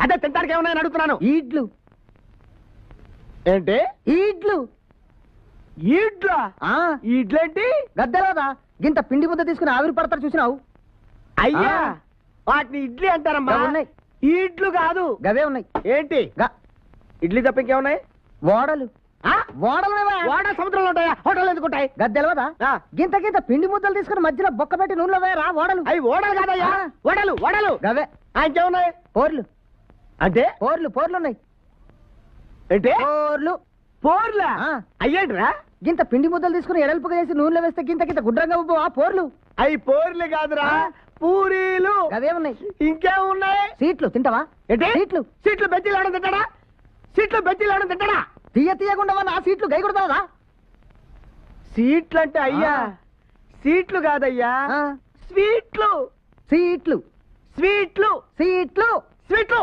అదే తింటానికి ఏమన్నాయని అడుగుతున్నాను. ఈడ్లు. ఏంటి? ఈడ్లు. ఈడ్లా? ఈడ్లేంటి? గద్దెలోదా గింత పిండి ముద్ద తీసుకుని ఆవిరి పడతారు చూసినావు? అయ్యా వాటిని ఇడ్లీ అంటారమ్మా. ఉన్నాయి. ఈడ్లు కాదు, గవే ఉన్నాయి. ఏంటి? ఇడ్లీ తప్ప ఇంకేమున్నాయి? ఓడలు. వాడ సముద్రంలో ఉంటాయా? హోటల్ ఎందుకుంటాయి? గద్దెలవదా గింత గింత పిండి ముద్దలు తీసుకుని మధ్యలో బొక్క పెట్టి నూనెలో వేయరా ఓడలు. అవి ఓడలు కాదయ్యా, వడలు వడలు. గవే. ఇంకేమున్నాయి? పోర్లు. అంటే పోర్లు ఉన్నాయి. ఏంటి? పోర్లు. పోర్లా? అయ్యేంట్రా? గింత పిండి ముద్దలు తీసుకుని ఎడల్పుగా చేసి నూనెలో వేస్తే గింత గింత గుడ్రంగా ఆ పోర్లు. అవి పోర్లు కాదురా, పూరీలు. అవే ఉన్నాయి. ఇంకేమున్నాయి? సీట్లు తింటావా? ఏంటి? సీట్లు. సీట్లు బెజ్జీలు అవడం తింటాడా? సీట్లు బెజ్జీలు అవడం తింటాడా? తీయకుండా నా సీట్లు గై కొడతావా? సీట్లు అంటే అయ్యా సీట్లు కాదయ్యా, స్వీట్లు. సీట్లు. స్వీట్లు. సీట్లు. స్వీట్లు.